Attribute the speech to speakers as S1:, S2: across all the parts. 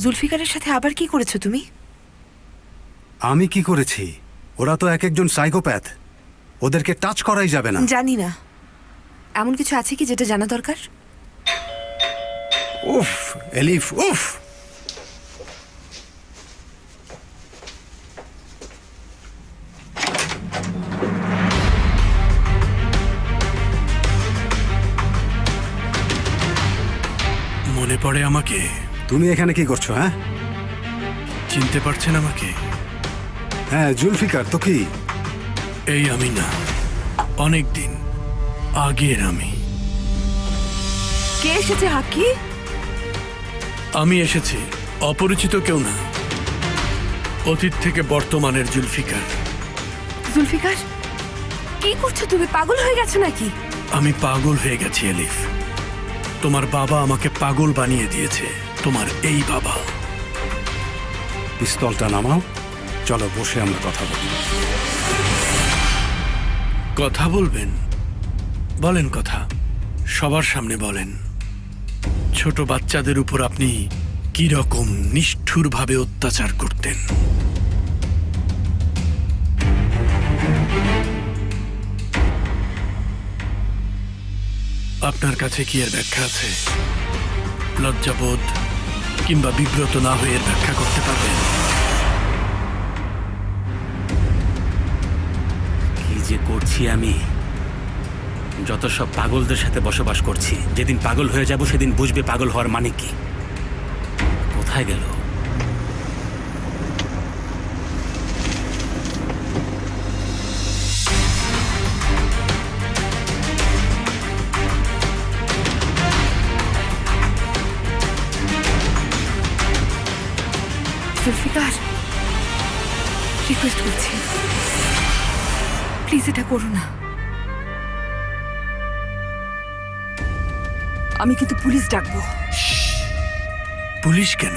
S1: জুলফিকারের সাথে আবার কি করেছো তুমি?
S2: আমি কি করেছি? ওরা তো এক একজন সাইকোপ্যাথ, ওদেরকে টাচ করাই যাবে না।
S1: জানি না, এমন কিছু আছে কি যেটা জানা দরকার?
S2: উফ এলিফ, উফ।
S3: মনে পড়ে আমাকে?
S2: তুমি এখানে কি করছো? হ্যাঁ
S3: চিনতে পারছেন আমাকে?
S2: হ্যাঁ, জুলফিকার তো। কি?
S3: এই আমি না, অনেক দিন আগের আমি।
S1: কে এসেছে হাকি?
S3: আমি এসেছি, অপরিচিত কেউ না, অতীত থেকে বর্তমানের জুলফিকার।
S1: জুলফিকার, কি করছো তুমি? পাগল হয়ে গেছো নাকি?
S3: আমি পাগল হয়ে গেছি এলিফ। তোমার বাবা আমাকে পাগল বানিয়ে দিয়েছে, তোমার এই বাবা।
S2: পিস্তলটা নামাও, চলো বসে আমরা কথা বলি।
S3: কথা বলবেন? বলেন কথা, সবার সামনে বলেন। ছোট বাচ্চাদের উপর আপনি কি রকম নিষ্ঠুরভাবে অত্যাচার করতেন। আপনার কাছে কি এর ব্যাখ্যা আছে? লজ্জাবোধ কিংবা বিব্রত না হয়ে এর ব্যাখ্যা করতে পারবেন?
S4: কি যে করছি আমি! যত সব পাগলদের সাথে বসবাস করছি। যেদিন পাগল হয়ে যাব সেদিন বুঝবে পাগল হওয়ার মানে কি। কোথায় গেল?
S1: জুলফিকার, রিকোয়েস্ট করছি, প্লিজ এটা করো না। আমি কিন্তু পুলিশ ডাকবো।
S3: পুলিশ কেন?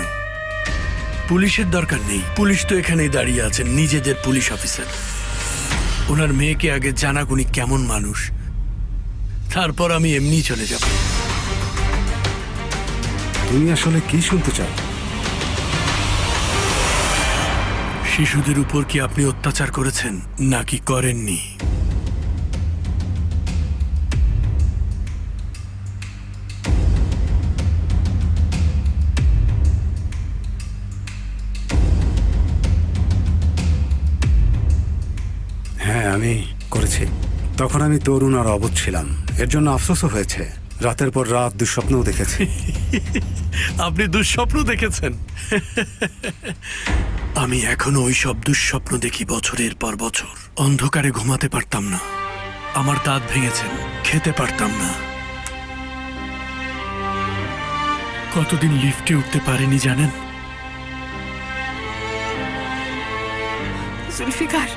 S3: পুলিশের দরকার নেই, পুলিশ তো এখানেই দাঁড়িয়ে আছেন, নিজেদের পুলিশ অফিসার। ওনার মেয়েকে আগে জানাক উনি কেমন মানুষ, তারপর আমি এমনি চলে যাব।
S2: তুমি আসলে কি শুনতে চাও?
S3: শিশুদের উপর কি আপনি অত্যাচার করেছেন নাকি করেননি?
S2: হ্যাঁ, আমি করেছি। তখন আমি তরুণ আর অবুঝ ছিলাম, এর জন্য আফসোসও হয়েছে। রাতের পর রাত দুঃস্বপ্নও দেখেছি।
S3: আপনি দুঃস্বপ্ন দেখেছেন? আমি এখনো ওই সব দুঃস্বপ্ন দেখি বছরের পর বছর। অন্ধকারে ঘুমাতে পারতাম না, আমার দাঁত ভেঙেছেন, খেতে পারতাম না। কতদিন লিফটে উঠতে পারিনি জানেন?
S1: জুলফিকার,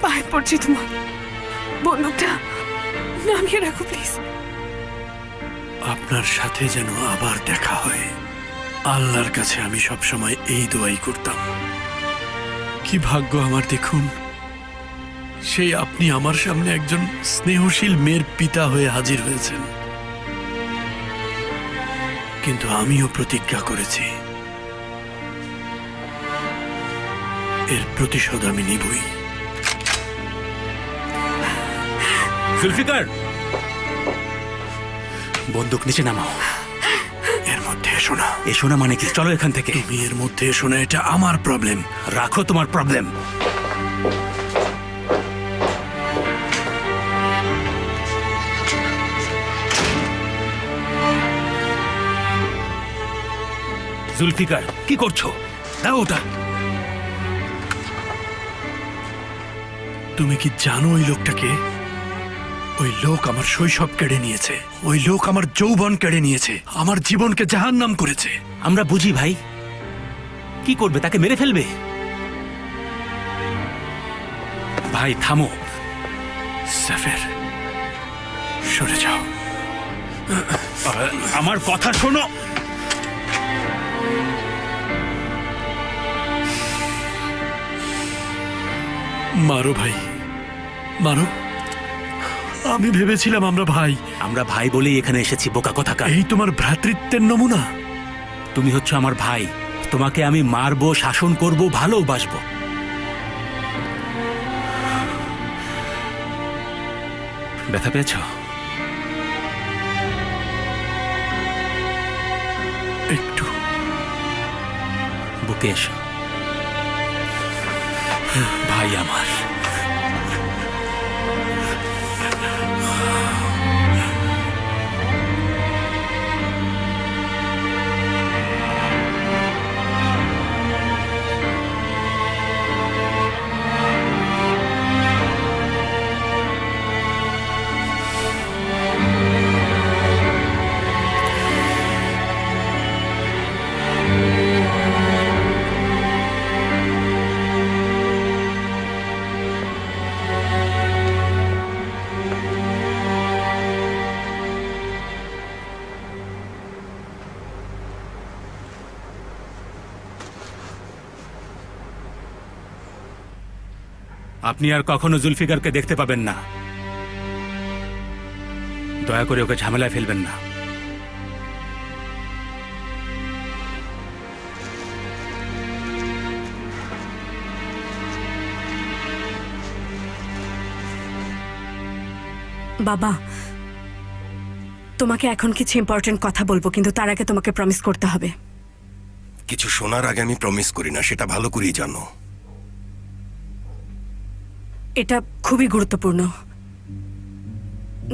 S1: পায়ে পড়ছি তোমার, বন্দুকটা নামিয়ে রাখো প্লিজ।
S3: আপনার সাথে যেন আবার দেখা হয়, আল্লাহর কাছে আমি সবসময় এই দোয়াই করতাম। কি ভাগ্য আমার দেখুন, সেই আপনি আমার সামনে একজন স্নেহশীল মেয়ের পিতা হয়ে হাজির হয়েছেন। কিন্তু আমিও প্রতিজ্ঞা করেছি, এর প্রতিশোধ আমি নিবই।
S4: জুলফিকার, বন্দুক নিচে নামাও।
S3: এর মধ্যে এসো না।
S4: এসো না মানে কি? চলো এখান থেকে।
S3: তুমি এর মধ্যে এসো না, এটা আমার প্রবলেম।
S4: রাখো তোমার প্রবলেম। জুলফিকার, কি করছো? দাও ওটা।
S3: তুমি কি জানো ওই লোকটাকে? ওই লোক আমার শৈশব কেড়ে নিয়েছে, ওই লোক আমার যৌবন কেড়ে নিয়েছে, আমার জীবনকে জাহান্নাম করেছে।
S4: আমরা বুঝি ভাই। কি করবে? তাকে মেরে ফেলবে? ভাই থামো।
S3: সাফের, সরে যাও।
S4: আমার কথা শোনো।
S3: মারো ভাই, মারো। আমি ভেবেছিলাম আমরা ভাই।
S4: আমরা ভাই বলেই এখানে এসেছি, বোকা কোথাকার।
S3: এই তোমার ভ্রাতৃত্বের নমুনা।
S4: তুমি হচ্ছে আমার ভাই, তোমাকে আমি মারবো, শাসন করব, ভালোবাসবো। ব্যথা পেয়েছ?
S3: একটু।
S4: বুকে এসো ভাই আমার। আপনি আর কখনো জুলফিকারকে দেখতে পাবেন না। দয়া করে ওকে ঝামেলায় ফেলবেন না।
S1: বাবা, তোমাকে এখন কিছু ইম্পর্টেন্ট কথা বলবো, কিন্তু তার আগে তোমাকে প্রমিস করতে হবে।
S5: কিছু শোনার আগে আমি প্রমিস করি না, সেটা ভালো করেই জানো।
S1: এটা খুবই গুরুত্বপূর্ণ।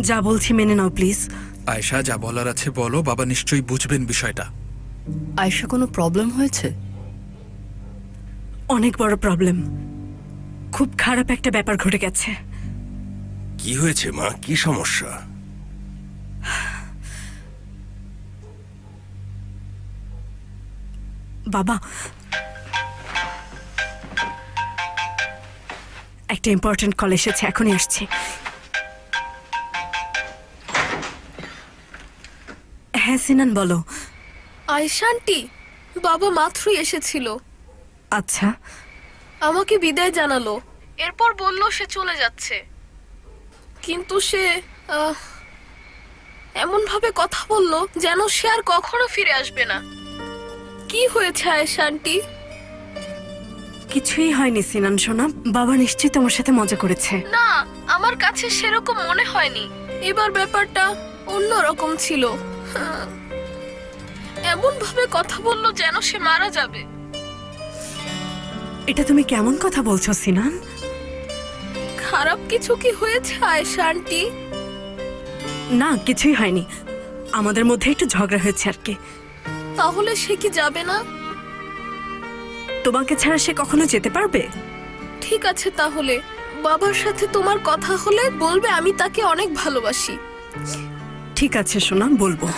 S1: যা বলছি মেনে নাও প্লিজ।
S6: আয়েশা, যা বলার আছে বলো, বাবা নিশ্চয়ই বুঝবেন বিষয়টা।
S7: আয়েশা, কোনো প্রবলেম হয়েছে?
S1: অনেক বড় প্রবলেম। খুব খারাপ একটা ব্যাপার ঘটে গেছে।
S5: কি হয়েছে মা, কি সমস্যা?
S1: বাবা, একটা ইম্পর্টেন্ট কল এসেছে, এখনই আসছি। হ্যাঁ সিনান, বলো।
S8: আয়েশা আন্টি, বাবা মাত্রই এসেছিল।
S1: আচ্ছা,
S8: আমাকে বিদায় জানালো, এরপর বলল সে চলে যাচ্ছে। কিন্তু সে এমন ভাবে কথা বলল যেন সে আর কখনো ফিরে আসবে না। কি হয়েছে আয়েশা আন্টি?
S1: কিছুই হয়নি সিনান সোনা, বাবা নিশ্চয়ই তোমার সাথে মজা করেছে।
S8: না, আমার কাছে সেরকম মনে হয়নি। এবার ব্যাপারটা অন্যরকম ছিল। এমন ভাবে কথা বলল যেন সে মারা যাবে।
S1: এটা তুমি কেমন কথা বলছো সিনান?
S8: খারাপ কিছু কি হয়েছে আয়েশা আন্টি?
S1: না, কিছুই হয়নি, আমাদের মধ্যে একটু ঝগড়া হয়েছে আর কি।
S8: তাহলে সে কি যাবে না?
S1: তোমাকে ছাড়া সে কখনো যেতে পারবে?
S8: ঠিক আছে, তাহলে বাবার সাথে তোমার কথা হলে বলবে আমি তাকে অনেক ভালোবাসি।
S1: ঠিক আছে সোনা, বলবো।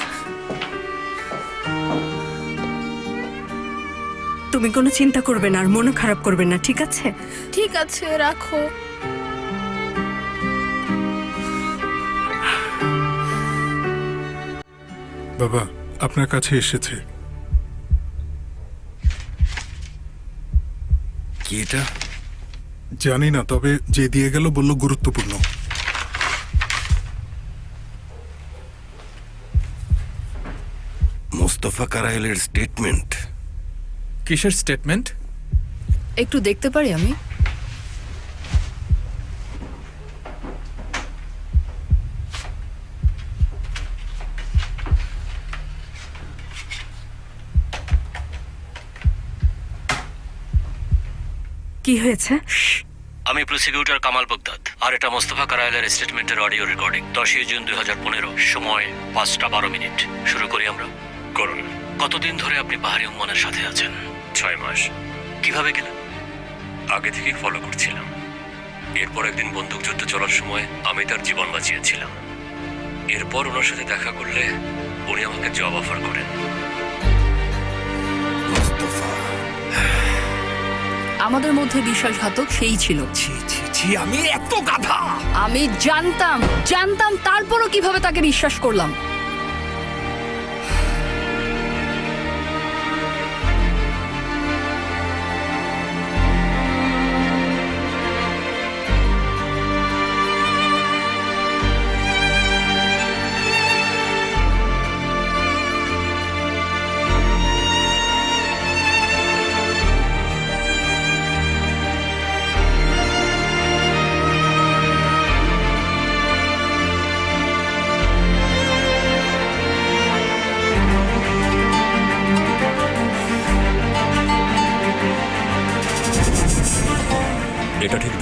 S1: তুমি কোনো চিন্তা করবে না আর মনও খারাপ করবে না, ঠিক আছে?
S8: ঠিক আছে, রাখো।
S9: বাবা আপনার কাছে এসেছে।
S5: কি এটা?
S9: জানি না, তবে যে দিয়ে গেল বলল গুরুত্বপূর্ণ।
S5: মোস্তফা কারাইলের স্টেটমেন্ট।
S6: কিসের স্টেটমেন্ট?
S7: একটু দেখতে পারি আমি?
S1: কি হয়েছে?
S4: আমি প্রসিকিউটর কামাল বগদাদ, আর এটা মোস্তফা কারাইলের স্টেটমেন্টের অডিও রেকর্ডিং। 10 জুন 2015, সময় 5:12। শুরু করি আমরা। করুন। কতদিন ধরে আপনি পাহাড়ি উম্মানের সাথে আছেন? 6 মাস। কিভাবে গেলেন? আগে থেকেই ফলো করছিলাম। এরপর একদিন বন্দুকযুদ্ধ চলার সময় আমি তার জীবন বাঁচিয়েছিলাম। এরপর ওনার সাথে দেখা করলে উনি আমাকে জব অফার করেন।
S5: মোস্তফা,
S7: আমাদের মধ্যে বিশ্বাসঘাতক সেই ছিল।
S6: আমি এত গাধা!
S7: আমি জানতাম, তারপরও কিভাবে তাকে বিশ্বাস করলাম?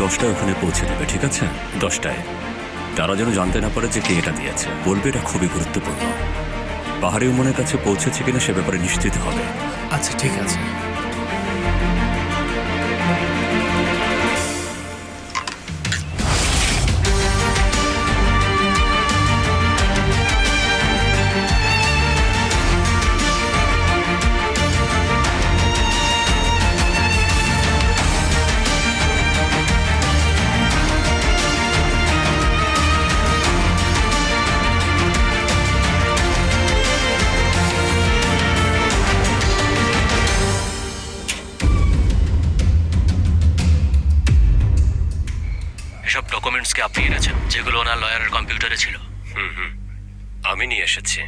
S4: 10টায় ওখানে পৌঁছে দেবে, ঠিক আছে? 10টায়। তারা যেন জানতে না পারে যে কে এটা দিয়েছে। বলবে এটা খুবই গুরুত্বপূর্ণ। পাহাড়ি উমনের কাছে পৌঁছেছে কিনা সে ব্যাপারে নিশ্চিত হবে।
S6: আচ্ছা ঠিক আছে।
S4: এসব ডকুমেন্টস কি আপনি এনেছেন, যেগুলো ওনার লয়ারের কম্পিউটারে ছিল? আমি নিয়ে এসেছি।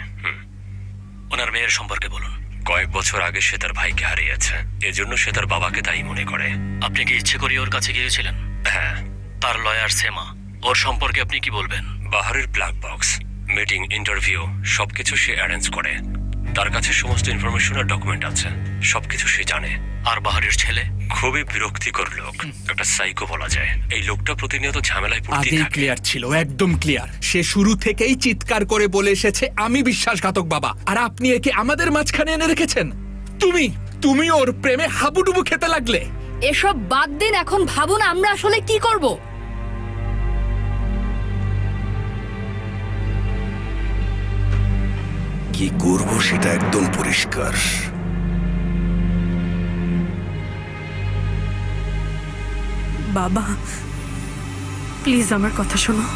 S4: ওনার মেয়ের সম্পর্কে বলুন। কয়েক বছর আগে সে তার ভাইকে হারিয়েছে, এজন্য সে তার বাবাকে দায়ী মনে করে। আপনি কি ইচ্ছে করে ওর কাছে গিয়েছিলেন? হ্যাঁ। তার লয়ার সেমা, ওর সম্পর্কে আপনি কি বলবেন? বাহারের ব্ল্যাক বক্স, মিটিং, ইন্টারভিউ সবকিছু সে অ্যারেঞ্জ করে। তার কাছে সমস্ত ইনফরমেশন আর ডকুমেন্ট আছে, সবকিছু সে জানে। আর বাহারের ছেলে খুবই বিরক্তিকর লোক, একটা সাইকো বলা যায়। এই লোকটা প্রতিনিয়ত ঝামেলায় পড়তেই
S6: আগেই
S4: থাকে।
S6: ক্লিয়ার ছিল, একদম ক্লিয়ার। সে শুরু থেকেই চিৎকার করে বলে এসেছে আমি বিশ্বাসঘাতক বাবা, আর আপনি একে আমাদের মাঝখানে এনে রেখেছেন। তুমি ওর প্রেমে হাবুডুবু খেতে লাগলে।
S7: এসব বাদ দিন, এখন ভাবুন আমরা আসলে কি করব।
S5: কি করব সেটা একদম পরিষ্কার।
S1: বাবা, প্লিজ আমার কথা শোনো।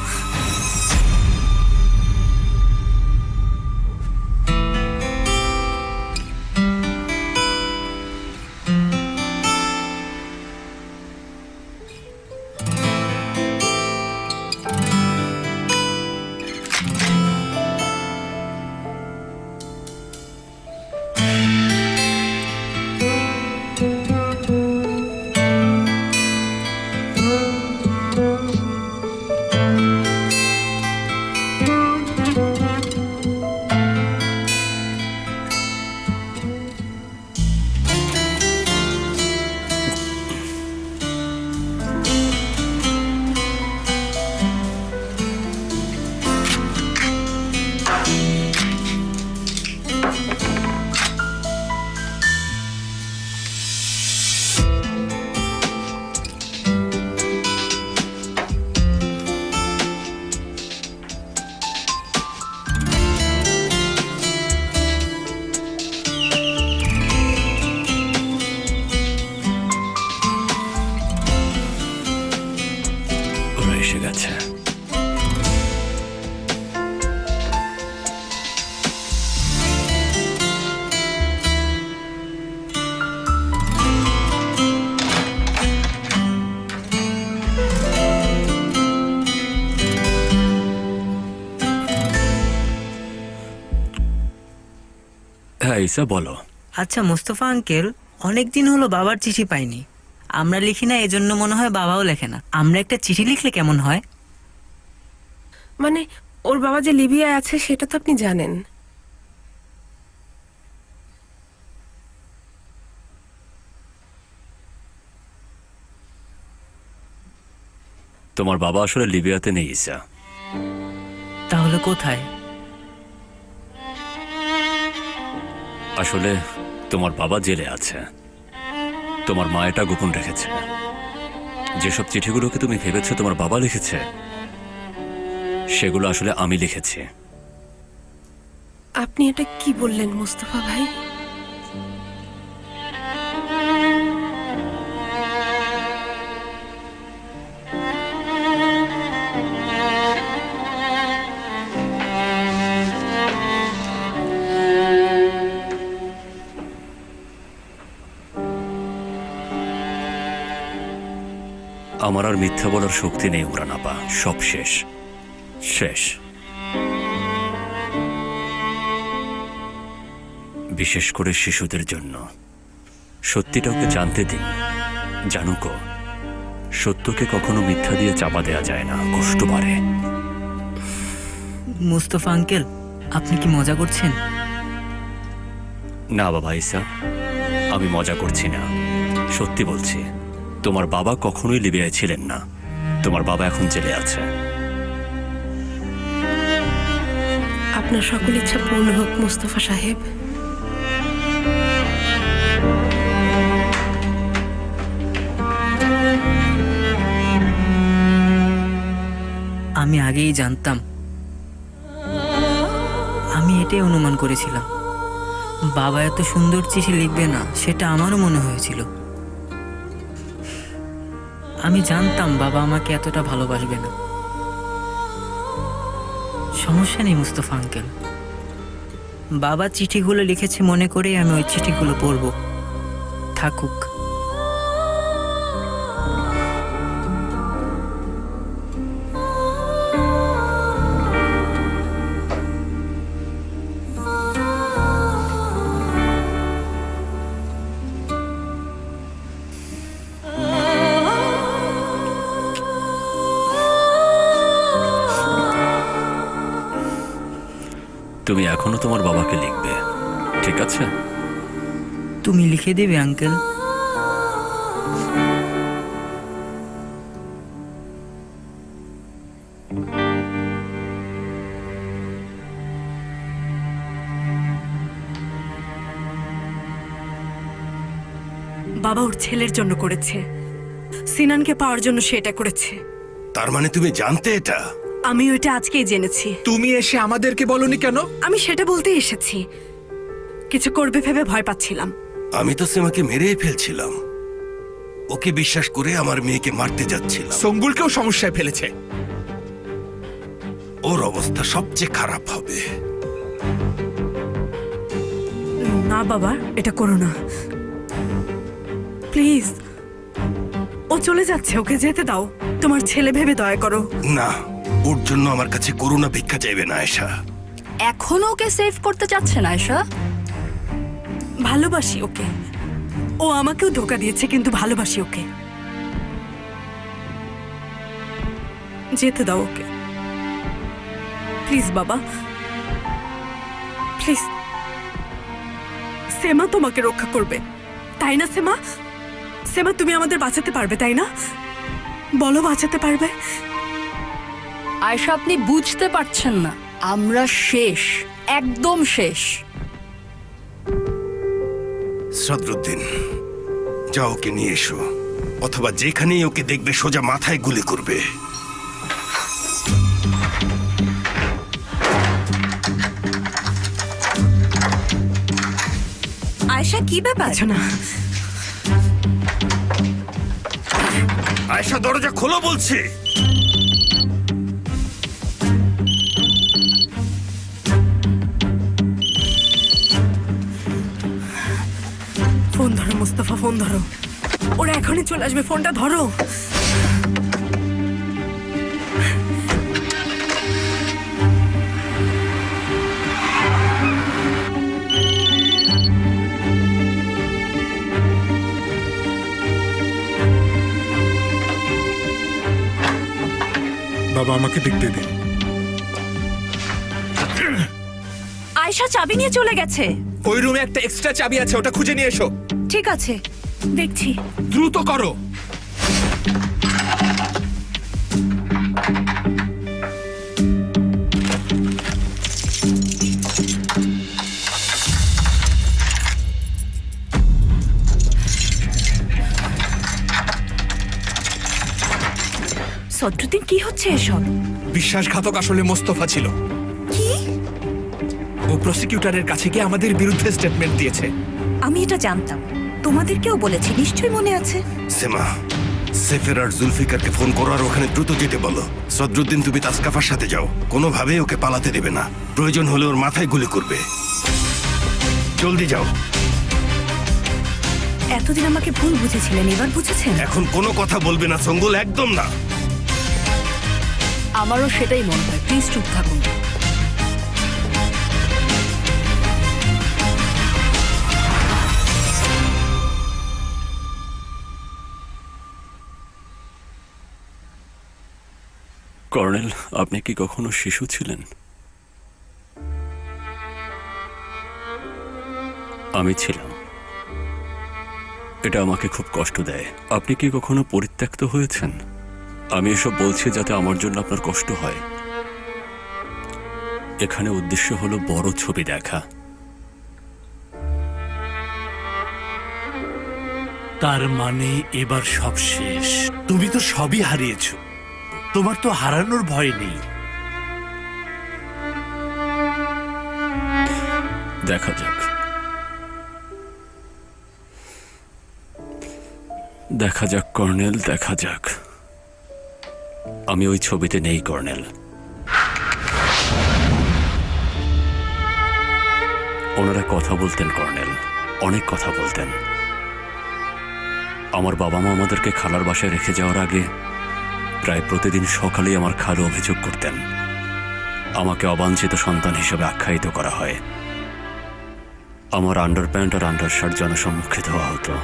S4: ওরা এসে গেছে। হ্যাঁ ঈসা, বলো।
S10: আচ্ছা মোস্তফা আঙ্কেল, অনেকদিন হলো বাবার চিঠি পাইনি। আমরা লিখি না, এজন্য মনে হয় বাবাও লেখে না। আমরা একটা চিঠি লিখলে কেমন হয়?
S1: মানে ওর বাবা যে লিবিয়ায় আছে সেটা তো আপনি জানেন।
S4: তোমার বাবা আসলে লিবিয়াতে নেই ঈসা।
S10: তাহলে কোথায়?
S4: আসলে তোমার বাবা জেলে আছে। তোমার মা এটা গোপন রেখেছে। যেসব চিঠিগুলোকে তুমি ভেবেছো তোমার বাবা লিখেছে, সেগুলো আসলে আমি লিখেছি।
S1: আপনি এটা কি বললেন মুস্তফা ভাই?
S4: আমার আর মিথ্যা বলার শক্তি নেই উমরান আপা, সব শেষ শেষ। বিশেষ করে শিশুদের জন্য সত্যিটা ওকে জানতে দিন। জানুকো, সত্যকে কখনো মিথ্যা দিয়ে চাপা দেওয়া যায় না, কষ্ট বাড়ে।
S10: মুস্তফা আঙ্কেল, আপনি কি মজা করছেন?
S4: না বাবা ঈসা, আমি মজা করছি না, সত্যি বলছি। তোমার বাবা কখনোই লিবিয়ায় ছিলেন না। তোমার বাবা এখন জেলে আছে।
S8: আপনার সকল ইচ্ছা পূর্ণ হোক মোস্তফা সাহেব।
S10: আমি আগেই জানতাম, আমি এটাই অনুমান করেছিলাম। বাবা এত সুন্দর চিঠি লিখবে না, সেটা আমারও মনে হয়েছিল। আমি জানতাম বাবা আমাকে এতটা ভালোবাসবে না। সমস্যা নেই মুস্তফা আঙ্কেল, বাবা চিঠিগুলো লিখেছে মনে করেই আমি ওই চিঠিগুলো পড়ব। থাকুক।
S4: তুমি এখনো তোমার বাবাকে লিখবে, ঠিক আছে?
S10: তুমি লিখে দেবে আঙ্কেল?
S1: বাবা ওর ছেলের জন্য করেছে, সিনানকে পাওয়ার জন্য সে এটা করেছে।
S5: তার মানে তুমি জানতে এটা?
S1: আমি ওইটা আজকেই জেনেছি।
S6: তুমি এসে আমাদেরকে বলনি কেন?
S1: আমি সেটা বলতেই এসেছি, কিছু করবে ভেবে ভয় পাচ্ছিলাম।
S5: আমি তো সেমাকে মেরেই ফেলছিলাম, ওকে বিশ্বাস করে আমার মেয়েকে মারতে যাচ্ছিলাম।
S6: সঙ্গুলকেও সমস্যায় ফেলেছে।
S5: ওর অবস্থা সবচেয়ে খারাপ হবে।
S1: না বাবা, এটা করো না প্লিজ। ও চলে যাচ্ছে, ওকে যেতে দাও। তোমার ছেলে ভেবে দয়া করো।
S5: না, ওর জন্য আমার কাছে করুণা ভিক্ষা চাইবে না আয়েশা।
S7: এখনো ওকে সেভ করতে চাচ্ছে না আয়েশা?
S1: ভালোবাসি ওকে, ও আমাকেও ধোকা দিয়েছে, কিন্তু ভালোবাসি ওকে। যেতে দাও ওকে প্লিজ বাবা, প্লিজ। সেমা তোমাকে রক্ষা করবে, তাই না সেমা? সেমা, তুমি আমাদের বাঁচাতে পারবে, তাই না? বলো, বাঁচাতে পারবে?
S7: আয়েশা, আপনি বুঝতে পারছেন না, আমরা শেষ, একদম শেষ।
S5: সদরুদ্দিন, যাও ওকে নিয়ে এসো, অথবা যেখানেই ওকে দেখবে সোজা মাথায় গুলি করবে।
S1: আয়েশা, কি ব্যাপার? না,
S5: আয়েশা দরজা খোলো বলছি।
S1: ফোন ধরো মুস্তাফা, ফোন ধরো। ওরা এখনই চলে আসবে, ফোনটা ধরো।
S9: বাবা আমাকে দেখতে দিন।
S1: আয়েশা চাবি নিয়ে চলে গেছে।
S6: ওই রুমে একটা এক্সট্রা চাবি আছে, ওটা খুঁজে নিয়ে এসো।
S1: ঠিক আছে, দেখছি।
S6: দ্রুত করো।
S1: সদরুদ্দিন, কি হচ্ছে এসব?
S6: বিশ্বাসঘাতক আসলে মোস্তফা ছিল।
S1: কি?
S6: ও প্রসিকিউটরের কাছে গিয়ে আমাদের বিরুদ্ধে স্টেটমেন্ট দিয়েছে।
S1: আমি এটা জানতাম, তোমাদেরকেও বলেছি, নিশ্চয়ই মনে আছে।
S5: সেমা, সেফের আর জুলফিকারকে ফোন করো আর ওখানে দ্রুত যেতে বলো। সদরুদ্দিন, তুমি তাসকাফার সাথে যাও, কোনোভাবেই ওকে পালাতে দেবে না। প্রয়োজন হলে ওর মাথায় গুলি করবে। জলদি যাও।
S1: এতদিন আমাকে ভুল বুঝেছিলেন, এবার বুঝেছেন?
S5: এখন কোনো কথা বলবে না সঙ্গুল, একদম না।
S7: আমারও সেটাই মনে হয়, প্লিজ চুপ থাকুন।
S4: কর্নেল, আপনি কি কখনো শিশু ছিলেন? আমি ছিলাম, এটা আমাকে খুব কষ্ট দেয়। আপনি কি কখনো পরিত্যক্ত হয়েছেন? আমি এসব বলছি যাতে আমার জন্য আপনার কষ্ট হয়। এখানে উদ্দেশ্য হলো বড় ছবি দেখা।
S3: তার মানে এবার সব শেষ। তুমি তো সবই হারিয়েছ, তোমার তো হারানোর ভয় নেই।
S4: দেখা যাক, দেখা যাক কর্নেল, দেখা যাক। আমি ওই ছবিতে নেই কর্নেল। ওনারা কথা বলতেন কর্নেল, অনেক কথা বলতেন। আমার বাবা মা আমাদেরকে খালার বাসায় রেখে যাওয়ার আগে প্রায় প্রতিদিন সকালেই আমার খালু অভিযোগ করতেন আমাকে অবাঞ্ছিত সন্তান হিসেবে আখ্যায়িত করা হয়। আমার আন্ডারপ্যান্ট আর আন্ডারশার্ট জনসম্মুখে দেওয়া হতো।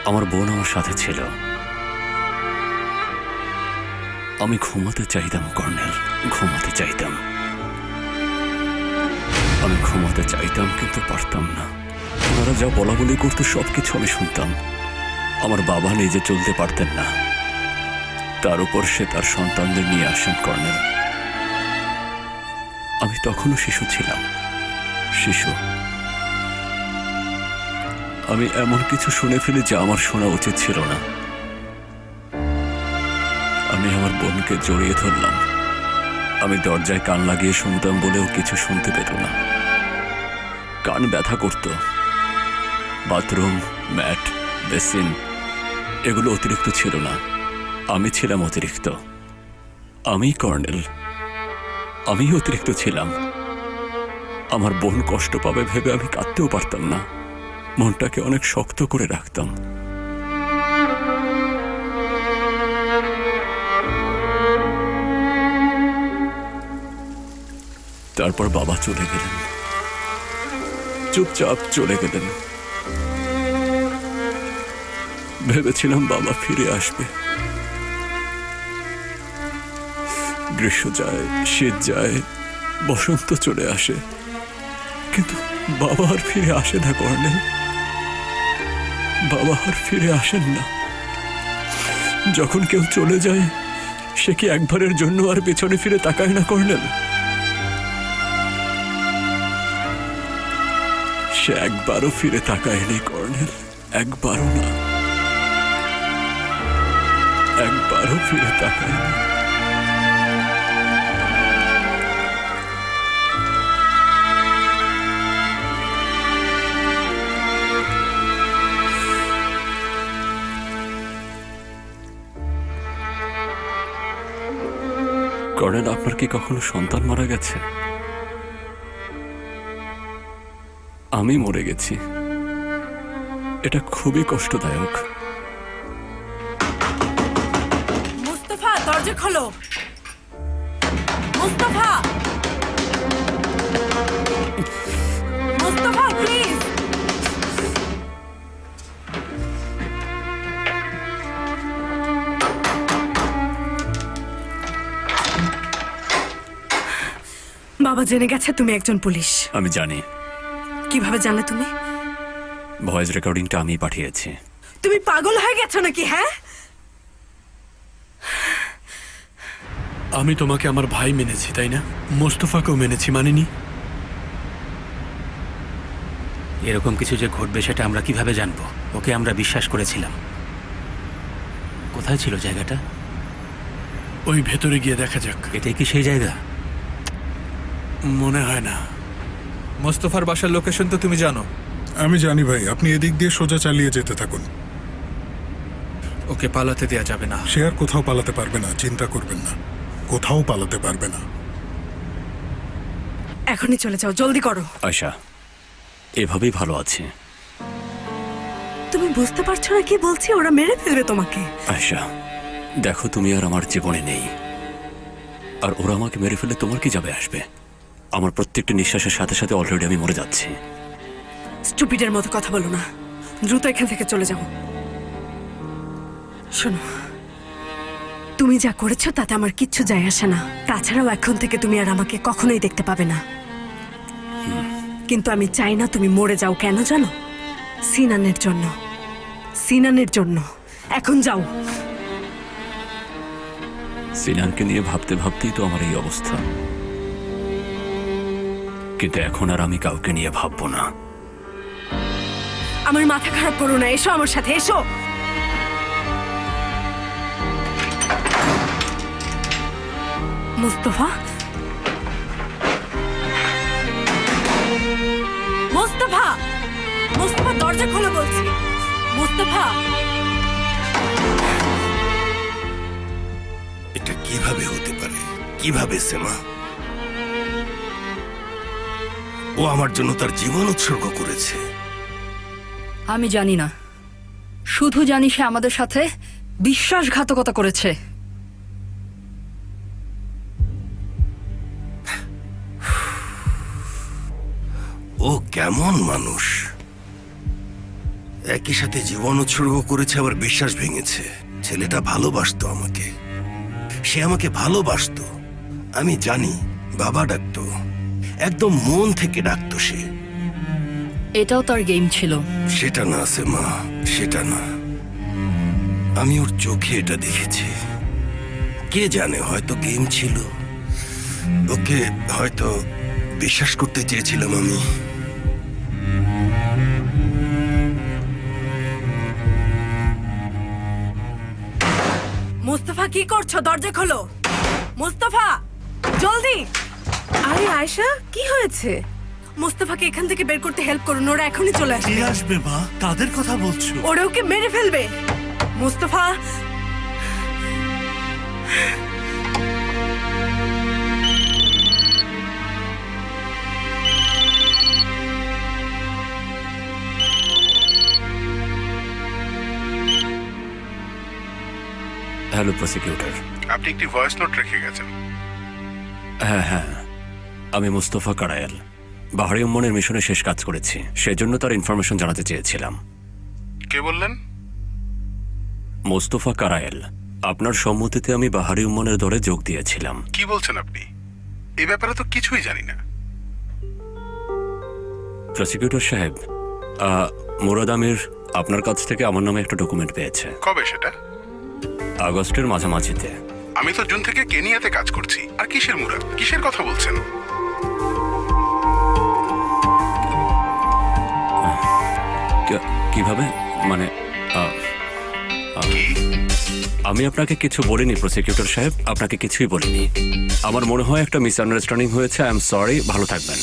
S4: আমার বোন আমার সাথে ছিল। আমি ঘুমাতে চাইতাম কর্নেল, ঘুমাতে চাইতাম। আমি ঘুমাতে চাইতাম কিন্তু পারতাম না। ওনারা যা বলা বলি করতো সবকিছু আমি শুনতাম। আমার বাবা নিজে চলতে পারতেন না, তার উপর সে তার সন্তানদের নিয়ে আসেন কর্নেল। আমি তখনও শিশু ছিলাম, শিশু। আমি এমন কিছু শুনে ফেলি যা আমার শোনা উচিত ছিল না। আমি আমার বোনকে জড়িয়ে ধরলাম। আমি দরজায় কান লাগিয়ে শুনতাম বলেও কিছু শুনতে পেত না। কান ব্যথা করত। বাথরুম, ম্যাট, বেসিন এগুলো অতিরিক্ত ছিল না, আমি ছিলাম অতিরিক্ত। আমি কর্নেল, আমি অতিরিক্ত ছিলাম। আমার বোন কষ্ট পাবে ভেবে আমি কাঁদতেও পারতাম না, মনটাকে অনেক শক্ত করে রাখতাম। তারপর বাবা চলে গেলেন, চুপচাপ চলে গেলেন। ভেবেছিলাম বাবা ফিরে আসবে। গ্রীষ্ম যায়, শীত যায়, বসন্ত চলে আসে, কিন্তু বাবা আর ফিরে আসে না কর্নেল। বাবা আর ফিরে আসেন না। যখন কেউ চলে যায় সে কি একবারের জন্য আর পেছনে ফিরে তাকায় না কর্নেল? সে একবারও ফিরে তাকায়নি কর্নেল, একবারও না, একবারও ফিরে তাকায়নি। কর্নেল, আপনার কি কখনো সন্তান মারা গেছে? আমি মরে গেছি। এটা খুবই কষ্টদায়ক।
S1: মুস্তাফা, দরজা খোলো। মুস্তাফা, মুস্তাফা প্লিজ। বাবা জেনে গেছে তুমি একজন পুলিশ।
S4: আমি জানি।
S1: কিভাবে জানলে তুমি?
S4: ভয়েস রেকর্ডিংটা আমি পাঠিয়েছি।
S1: তুমি পাগল হয়ে গেছো নাকি? হ্যাঁ,
S3: আমি তোমাকে আমার ভাই মেনেছি, তাই না? মোস্তফাকেও মেনেছি, মানিনি?
S11: এরকম কিছু যে ঘটবে সেটা আমরা কিভাবে জানবো? ওকে আমরা বিশ্বাস করেছিলাম। কোথায় ছিল জায়গাটা?
S3: ওই ভেতরে গিয়ে দেখা যাক।
S11: এটাই কি সেই জায়গা?
S3: মনে হয় না।
S6: মোস্তফার বাসার লোকেশন তো তুমি জানো।
S9: আমি জানি ভাই, আপনি এদিক দিয়ে সোজা চালিয়ে যেতে থাকুন।
S6: ওকে পালাতে দেয়া যাবে না।
S9: সে আর কোথাও পালাতে পারবে না, চিন্তা করবেন না, কোথাও পালাতে পারবে না।
S1: এখনই চলে যাও, জলদি করো।
S4: আয়শা, এভাবেই ভালো আছে।
S1: তুমি বুঝতে পারছো না কি বলছি? ওরা মেরে ফেলবে তোমাকে।
S4: আয়শা, দেখো তুমি আর আমার জীবনে নেই, আর ওরা আমাকে মেরে ফেলে তোমার কি যাবে আসবে? আমার প্রত্যেকটা নিঃশ্বাসের সাথে সাথে অলরেডি আমি মরে যাচ্ছি।
S1: স্টুপিডের মতো কথা বলো না, দ্রুত এখান থেকে চলে যাও। শোনো, তুমি যা করেছো তাতে আমার কিচ্ছু যায় আসে না। তাছাড়াও এখন থেকে তুমি আর আমাকে কখনোই দেখতে পাবে না। কিন্তু আমি চাই না তুমি মরে যাও। কেন জানো? সিনানের জন্য। সিনানের জন্য। এখন যাও।
S4: সিনানকে নিয়ে ভাবতে ভাবতেই তো আমার এই অবস্থা, কিন্তু এখন আর আমি কাউকে নিয়ে ভাববো না।
S1: আমার মাথা খারাপ করো না, এসো আমার সাথে, এসো। মুস্তফা, মুস্তফা, মুস্তফা দরজা খোলো বলছি। মুস্তফা,
S5: এটা কিভাবে হতে পারে? কিভাবে সেমা? ও আমার জন্য তার জীবন উৎসর্গ করেছে।
S7: আমি জানি না, শুধু জানি সে আমাদের সাথে বিশ্বাসঘাতকতা করেছে।
S5: ও কেমন মানুষ! একই সাথে জীবন উৎসর্গ করেছে, আবার বিশ্বাস ভেঙেছে। ছেলেটা ভালোবাসতো আমাকে, সে আমাকে ভালোবাসতো। আমি জানি, বাবা ডাকতো, একদম মন থেকে ডাকতো সে।
S7: এটাও তার গেম ছিল।
S5: সেটা না সেমা, সেটা না। আমি ওর চোখে এটা দেখেছি। কে জানে, হয়তো গেম ছিল। ওকে হয়তো বিশ্বাস করতে চেয়েছিলাম আমি।
S1: মুস্তফা কি করছো? দরজা খোলো। মুস্তফা, জলদি। আরে আয়শা, কি হয়েছে? মুস্তফাকে এখান থেকে বের করতে হেল্প করুন, ওরা এখনই চলে আসবে।
S3: আসবে মা, কাদের কথা বলছো?
S1: ওরা ওকে মেরে ফেলবে। Mustafa,
S4: hello prosecutor.
S9: আপনি একটি ভয়েস নোট রেখে গেছেন।
S4: হ্যাঁ হ্যাঁ, আমি মুস্তফা কারায়াল বাহারি উম্মনের মিশনে শেষ কাজ করেছি, সেজন্য তার ইনফরমেশন জানাতে চেয়েছিলাম।
S9: কে বললেন?
S4: মুস্তফা কারায়াল, আপনার সম্মতিতে আমি বাহারি উম্মনের দলে যোগ দিয়েছিলাম।
S9: কি বলছেন আপনি? এই ব্যাপারে তো কিছুই জানি না।
S4: প্রসিকিউটর সাহেব, মুরাদ আমির আপনার কাছ থেকে আমার নামে একটা ডকুমেন্ট পেয়েছে।
S9: কবে সেটা?
S4: আগস্টের মাঝামাঝিতে।
S9: আমি তো জুন থেকে কেনিয়াতে কাজ করছি। আর কিসের মুরাদ? কিসের কথা বলছেন?
S4: কিভাবে মানে? আমি আপনাকে কিছু বলিনি প্রসিকিউটর সাহেব, আপনাকে কিছুই বলিনি। আমার মনে হয় একটা মিসআন্ডারস্ট্যান্ডিং হয়েছে। আই এম সরি, ভালো থাকবেন।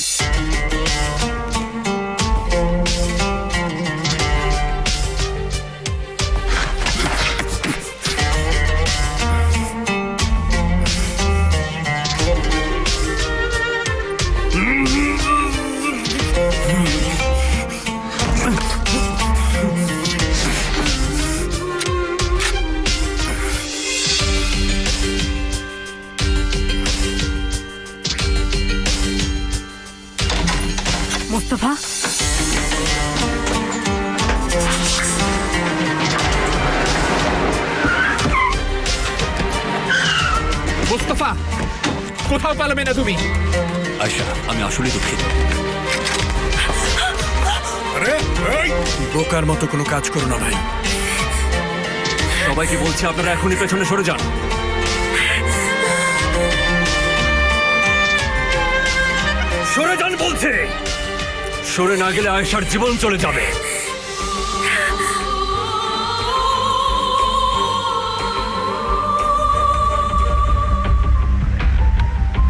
S1: মুস্তফা,
S6: মুস্তফা, কোথাও পালাবে না তুমি।
S4: আয়শা, আমি আসলেই দুঃখিত।
S3: বোকার মতো কোনো কাজ করো না ভাই।
S4: সবাইকে বলছি আপনারা এখনই পেছনে সরে যান। সরে যান বলছে। সরে না গেলে আয়েশার জীবন চলে যাবে।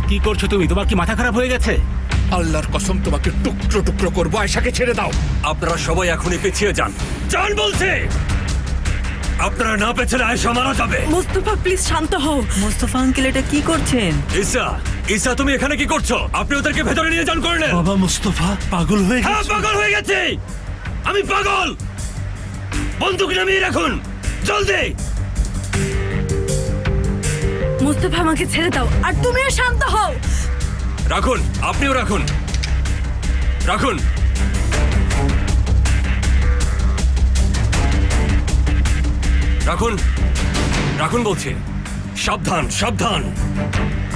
S11: কি করছো তুমি? তোমার কি মাথা খারাপ হয়ে গেছে?
S6: আল্লাহর কসম, তোমাকে টুকরো টুকরো করবো। আয়শাকে ছেড়ে দাও।
S4: আপনারা সবাই এখনই পিছিয়ে যান। যান বলছে। আপনারা না পেছনে আয়েশা মারা যাবে।
S1: মুস্তফা প্লিজ শান্ত হও।
S10: মুস্তফা আঙ্কেল, এটা কি করছেন?
S4: ঈসা, ঈসা তুমি এখানে কি করছো? আপনি ওদেরকে ভেতরে নিয়ে যান করলেন।
S3: বাবা মুস্তফা পাগল হয়ে
S4: হ্যাঁ,
S3: গেছে।
S4: পাগল হয়ে গেছে। আমি পাগল। বন্দুক নামিয়ে রাখুন জলদি।
S1: মুস্তফা আমাকে ছেড়ে দাও, আর তুমিও শান্ত হও।
S4: রাখুন, আপনিও রাখুন। রাখুন। রাখুন, রাখুন বলছি। সাবধান, সাবধান।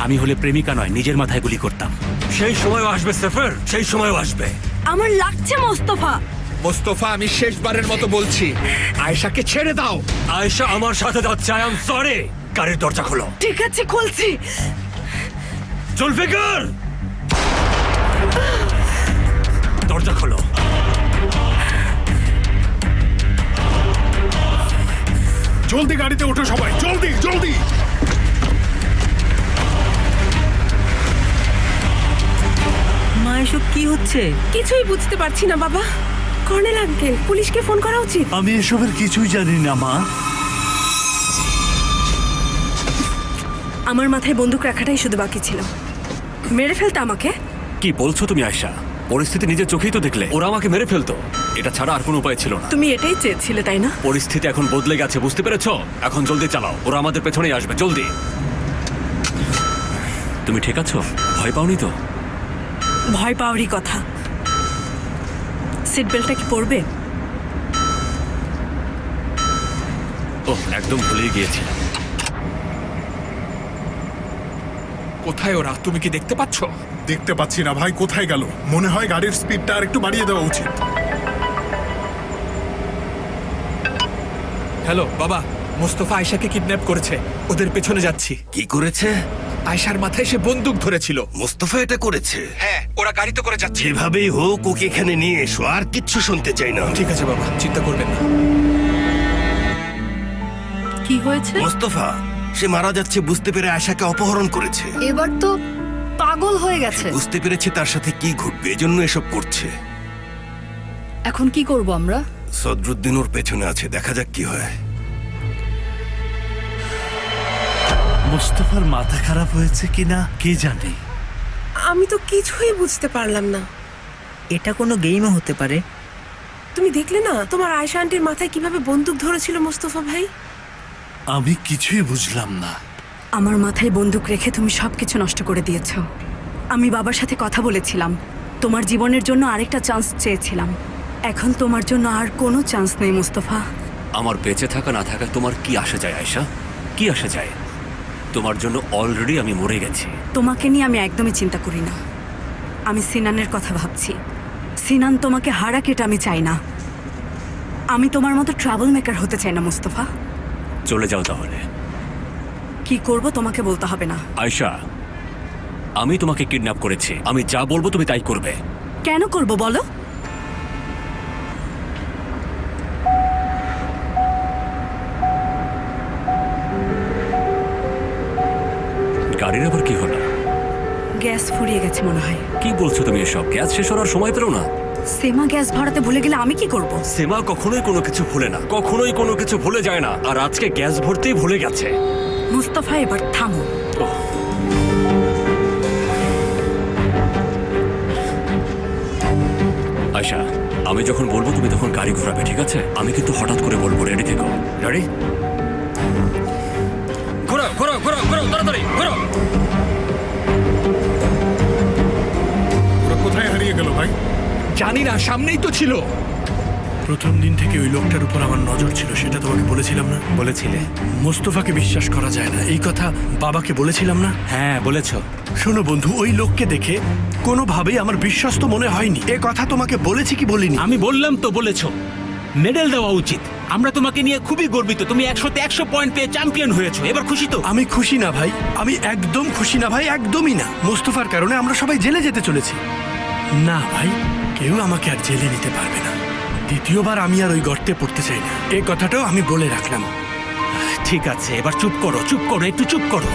S11: আমি হলে প্রেমিকা নয়, নিজের মাথায় গুলি করতাম।
S4: সেই সময়ও আসবে সেফার, সেই সময়ও আসবে।
S1: আমার লাগছে মুস্তফা।
S6: মোস্তফা, আমি শেষবারের মতো বলছি, আয়েশাকে ছেড়ে দাও।
S11: আয়েশা আমার সাথে যাচ্ছে। I am sorry. গাড়ির দরজা খোলো।
S1: ঠিক আছে, খুলছি।
S11: জুলফিকার, দরজা খোলো।
S9: জলদি গাড়িতে ওঠো সবাই, জলদি জলদি।
S10: মা, এসব কি হচ্ছে?
S1: কিছুই বুঝতে পারছি না বাবা। কর্নেল আঙ্কেল, পুলিশকে ফোন করা উচিত।
S12: আমি এসবের কিছুই জানি না মা।
S1: আমার মাথায় বন্দুক রাখাটাই শুধু বাকি ছিল। মেরে ফেলতে আমাকে।
S11: কি বলছো তুমি আয়েশা? পরিস্থিতি নিজের চোখেই তো দেখলে। ওরা আমাকে মেরে ফেলতো, এটা ছাড়া আর কোনো উপায় ছিল না।
S1: তুমি এটাই চেয়েছিলে, তাই না?
S11: পরিস্থিতি এখন বদলে গেছে, বুঝতে পেরেছো? এখন জলদি চালাও, ওরা আমাদের পেছনেই আসবে। জলদি। তুমি ঠিক আছো? ভয় পাওনি তো?
S1: ভয় পাওয়ারই কথা। সিট বেল্টটা কি পরবে?
S11: ওহ, একদম ভুলেই গিয়েছিলাম।
S6: কোথায় ওরা? তুমি কি দেখতে পাচ্ছ?
S9: দেখতে পাচ্ছি না ভাই, কোথায় গেল? মনে হয় গাড়ির স্পিডটা আর একটু বাড়িয়ে দেওয়া উচিত।
S6: হ্যালো বাবা, মোস্তফা আয়েশাকে কিডন্যাপ করেছে। ওদের পেছনে যাচ্ছি।
S5: কি করেছে?
S6: আয়েশার মাথায় সে বন্দুক ধরেছিল।
S5: মোস্তফা এটা করেছে?
S6: হ্যাঁ, ওরা গাড়িতে করে যাচ্ছে।
S5: যেভাবেই হোক ওকে এখানে নিয়ে এসো, আর কিচ্ছু শুনতে চাই না।
S6: ঠিক আছে বাবা, চিন্তা করবেন না।
S7: কি হয়েছে?
S5: মোস্তফা, সে মারা যাচ্ছে বুঝতে পেরে আয়েশাকে অপহরণ করেছে।
S7: এবার তো পাগল হয়ে গেছে।
S5: বুঝতে পেরেছে তার সাথে কি ঘটবে, এজন্য এসব করছে।
S7: এখন কি করব আমরা?
S5: সদরুদ্দিন ওর পেছনে আছে, দেখা যাক কি হয়।
S12: মোস্তফার মাথা খারাপ হয়েছে কিনা কে জানে।
S1: আমি তো কিছুই বুঝতে পারলাম না।
S10: এটা কোনো গেমও হতে পারে।
S1: তুমি দেখলে না তোমার আয়েশা আন্টির মাথায় কিভাবে বন্দুক ধরেছিল মোস্তফা ভাই?
S12: আমি কিছুই বুঝলাম না।
S1: আমার মাথায় বন্দুক রেখে তুমি সবকিছু নষ্ট করে দিয়েছো। আমি বাবার সাথে কথা বলেছিলাম, তোমার জীবনের জন্য আরেকটা চান্স চেয়েছিলাম। এখন তোমার জন্য আর কোনো চান্স নেই মোস্তফা।
S11: আমার বেঁচে থাকা না থাকা তোমার কি আসে যায় আয়েশা? কি আসে যায়? তোমার জন্য অলরেডি আমি মরে গেছি।
S1: তোমাকে নিয়ে আমি একদমই চিন্তা করি না। আমি সিনানের কথা ভাবছি। সিনান তোমাকে হারাক, এটা আমি চাই না। আমি তোমার মতো ট্রাভেল মেকার হতে চাই না মোস্তফা।
S11: চলে যাও তাহলে।
S1: কি করব তোমাকে বলতে হবে না।
S11: আয়েশা, আমি তোমাকে কিডন্যাপ করেছি। আমি যা বলবো তুমি তাই করবে।
S1: কেন করব বলো?
S11: গাড়ির আবার কি হলো?
S1: গ্যাস ফুরিয়ে গেছে মনে হয়।
S11: কি বলছো তুমি এসব? গ্যাস শেষ হওয়ার সময় পেলো না?
S1: সেমা গ্যাস ভরাতে ভুলে গেলে আমি কি করব?
S11: সেমা কখনোই কোনো কিছু ভুলে না, কখনোই কোনো কিছু ভুলে যায় না। আর আজকে গ্যাস ভরতেই ভুলে গেছে।
S1: মুস্তাফা, এবার থামো।
S11: ওহ। আয়শা, আমি যখন বলবো তুমি তখন গাড়ি ঘোরাবে, ঠিক আছে? আমি কিন্তু হঠাৎ করে বলবো, রেডি থেকো। রেডি? ঘোরাও ঘোরাও ঘোরাও ঘোরাও, তাড়াতাড়ি ঘোরাও।
S9: ওরা কোথায় হারিয়ে গেল ভাই?
S6: জানি না, সামনেই তো ছিল।
S3: প্রথম দিন থেকে ওই লোকটার উপর আমার নজর ছিল, সেটা তোমাকে বলেছিলাম না?
S11: বলেছিলে।
S3: মোস্তফাকে বিশ্বাস করা যায় না, এই কথা বাবাকে বলেছিলাম না?
S11: হ্যাঁ বলেছো।
S3: শোনো বন্ধু, ওই লোককে দেখে কোনোভাবেই আমার বিশ্বাস তো মনে হয়নি। এ কথা তোমাকে বলেছি কি বলিনি?
S11: আমি বললাম তো, বলেছো। মেডেল দেওয়া উচিত। আমরা তোমাকে নিয়ে খুবই গর্বিত। তুমি 100তে 100 পয়েন্ট পেয়ে চ্যাম্পিয়ন হয়েছো। এবার খুশি তো?
S3: আমি খুশি না ভাই, আমি একদম খুশি না ভাই, একদমই না। মোস্তফার কারণে আমরা সবাই জেলে যেতে চলেছি। না ভাই, কেউ আমাকে আর জেলে নিতে পারবে না। দ্বিতীয়বার আমি আর ওই গর্তে পড়তে চাই না, এই কথাটাও আমি বলে রাখলাম।
S11: ঠিক আছে, এবার চুপ করো, চুপ করো, একটু চুপ করো।